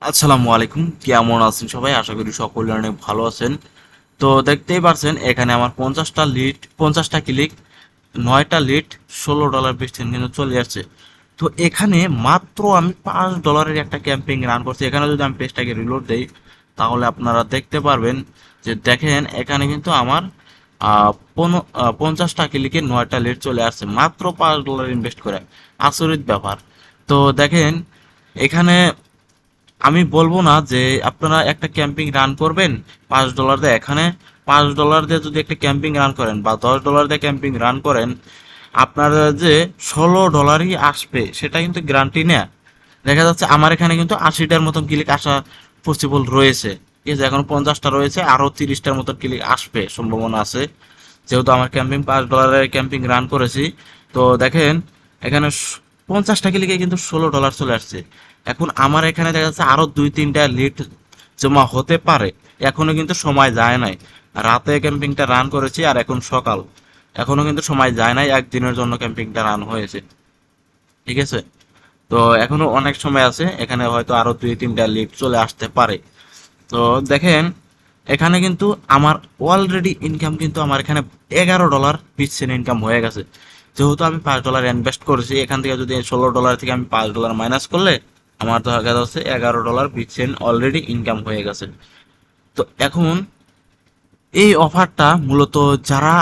আসসালামু আলাইকুম, কেমন আছেন সবাই? আশা করি সকলে অনেক ভালো আছেন। তো দেখতেই পারছেন এখানে আমার 50টা লিড, 50টা ক্লিক, 9টা লিড, $16 বেচছেন কিন্তু চলে যাচ্ছে। তো এখানে মাত্র আমি $5 একটা ক্যাম্পিং রান করছি। এখানে যদি আমি পেজটাকে রিলোড দেই তাহলে আপনারা দেখতে পারবেন যে দেখেন এখানে কিন্তু আমার 50টা ক্লিকে 9টা লিড চলে আসছে মাত্র $5 ইনভেস্ট করে। আচরিত ব্যাপার। তো দেখেন এখানে আমি বলবো না যে আপনারা একটা ক্যাম্পিং রান করবেন $5 দিয়ে। এখানে $5 দিয়ে যদি একটা ক্যাম্পিং রান করেন বা $10 দিয়ে ক্যাম্পিং রান করেন, আপনারা যে $16ই আসবে সেটা কিন্তু গ্যারান্টি নেই। দেখা যাচ্ছে আমার এখানে কিন্তু 80টার মতন ক্লিক আসা পসিবল রয়েছে। ঠিক আছে, এখন 50টা রয়েছে, আরো 30টার মতন ক্লিক আসবে সম্ভাবনা আছে, যেহেতু আমার ক্যাম্পিং $5 ক্যাম্পিং রান করেছি। তো দেখেন এখানে 50টা ক্লিকে কিন্তু $16 চলে আসছে। এখন আমার এখানে দেখা যাচ্ছে আরো 2-3টা লিড জমা হতে পারে, এখনো কিন্তু সময় যায় নাই। রাতে ক্যাম্পিংটা রান করেছি আর এখন সকাল, এখনো কিন্তু সময় যায় নাই, একদিনের জন্য ক্যাম্পিংটা রান হয়েছে। ঠিক আছে, তো এখনো অনেক সময় আছে, এখানে হয়তো আরো 2-3টা লিড চলে আসতে পারে। তো দেখেন এখানে কিন্তু আমার অলরেডি ইনকাম কিন্তু আমার এখানে $11 ইনকাম হয়ে গেছে। যেহেতু আমি $5 ইনভেস্ট করেছি, এখান থেকে যদি $16 থেকে আমি $5 মাইনাস করলে আমার তো দেখা যাচ্ছে $11 অলরেডি ইনকাম হয়ে গেছে। তো এখন এই অফারটা মূলত যারা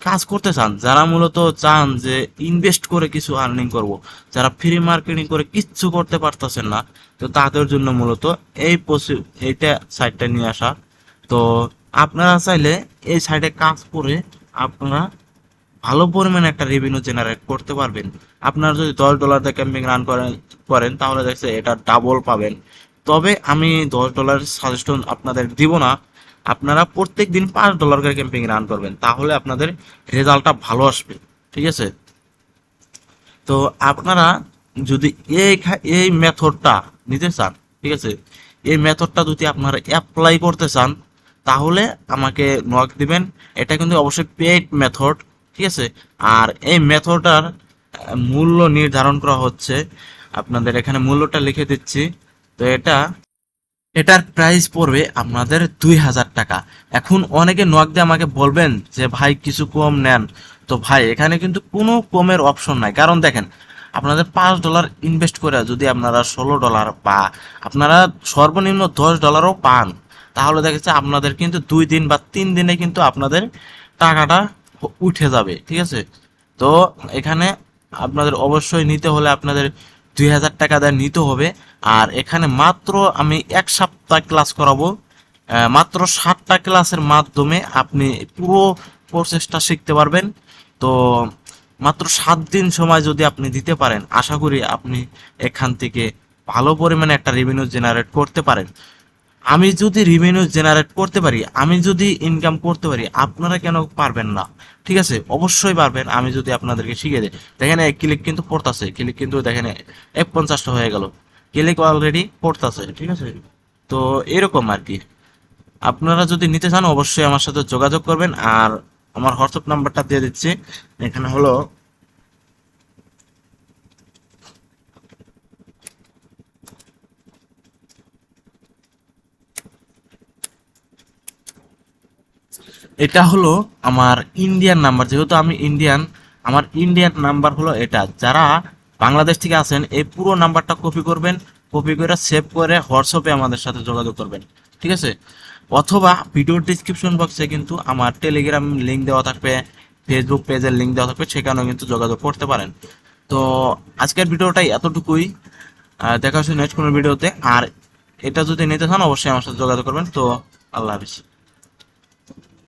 কাজ করতে চান, যারা মূলত চান যে ইনভেস্ট করে কিছু আর্নিং করব, যারা ফ্রি মার্কেটিং করে কিচ্ছু করতে পারতেছেন না, তো তাদের জন্য মূলত এইটা সাইটটা নিয়ে আসা। তো আপনারা চাইলে এই সাইটে কাজ করে আপনারা ভালো পরিমাণে একটা রেভিনিউ জেনারেট করতে পারবেন। আপনারা যদি $10 দিয়ে ক্যাম্পিং রান করেন তাহলে দেখছে এটা ডাবল পাবেন। তবে আমি $10 সাজেশন আপনাদের দিব না, আপনারা প্রত্যেক দিন $5 করে ক্যাম্পিং রান করবেন, তাহলে আপনাদের রেজাল্টটা ভালো আসবে। ঠিক আছে, তো আপনারা যদি এই মেথডটা নিতে চান, ঠিক আছে, এই মেথডটা যদি আপনারা অ্যাপ্লাই করতে চান তাহলে আমাকে নক দিবেন। এটা কিন্তু অবশ্যই পেইড মেথড। ঠিক আছে, আর এই মেথডটার মূল্য নির্ধারণ করা হচ্ছে, আপনাদের এখানে মূল্যটা লিখে দিচ্ছি। তো এটার প্রাইস পড়বে আপনাদের $2000। এখন অনেকে নক দিয়ে আমাকে বলবেন যে ভাই কিছু কম নেন। তো ভাই এখানে কিন্তু কোনো কমের অপশন নাই, কারণ দেখেন আপনাদের $5 ইনভেস্ট করে যদি আপনারা $16 বা আপনারা সর্বনিম্ন $10ও পান, তাহলে দেখা যাচ্ছে আপনাদের কিন্তু 2 দিন বা 3 দিনে কিন্তু আপনাদের টাকাটা উঠে যাবে। ঠিক আছে, তো এখানে আপনাদের অবশ্যই নিতে হলে আপনাদের $2000 দিয়ে নিতে হবে। আর এখানে মাত্র আমি 1 সপ্তাহ ক্লাস করাবো, মাত্র 7টা ক্লাসের মাধ্যমে আপনি পুরো প্রসেসটা শিখতে পারবেন। তো মাত্র 7 দিন সময় যদি আপনি দিতে পারেন, আশা করি আপনি এখান থেকে ভালো পরিমাণে একটা রেভিনিউ জেনারেট করতে পারেন। আমি যদি রেভিনিউ জেনারেট করতে পারি, আমি যদি ইনকাম করতে পারি, আপনারা কেন পারবেন না? ঠিক আছে, অবশ্যই পারবেন আমি যদি আপনাদেরকে শিখিয়ে দিই। দেখেন এক ক্লিক কিন্তু পড়তাছে, ক্লিক কিন্তু দেখেন 50টা হয়ে গেল, ক্লিক অলরেডি পড়তাছে। ঠিক আছে, তো এরকম আর কি। আপনারা যদি নিতে চান অবশ্যই আমার সাথে যোগাযোগ করবেন। আর আমার হোয়াটসঅ্যাপ নাম্বারটা দিয়ে দিচ্ছি, এখানে হলো এটা হলো আমার ইন্ডিয়ান নাম্বার, যেহেতু আমি ইন্ডিয়ান, আমার ইন্ডিয়ান নাম্বার হলো এটা। যারা বাংলাদেশ থেকে আছেন এই পুরো নাম্বারটা কপি করবেন, কপি করে সেভ করে হোয়াটসঅ্যাপে আমাদের সাথে যোগাযোগ করবেন। ঠিক আছে, অথবা ভিডিওর ডিসক্রিপশন বক্সে কিন্তু আমার টেলিগ্রাম লিঙ্ক দেওয়া থাকবে, ফেসবুক পেজের লিঙ্ক দেওয়া থাকবে, সেখানেও কিন্তু যোগাযোগ করতে পারেন। তো আজকের ভিডিওটাই এতটুকুই, দেখা হচ্ছে নেক্সট কোনো ভিডিওতে। আর এটা যদি নিতে চান অবশ্যই আমার সাথে যোগাযোগ করবেন। তো আল্লাহ হাফিজ।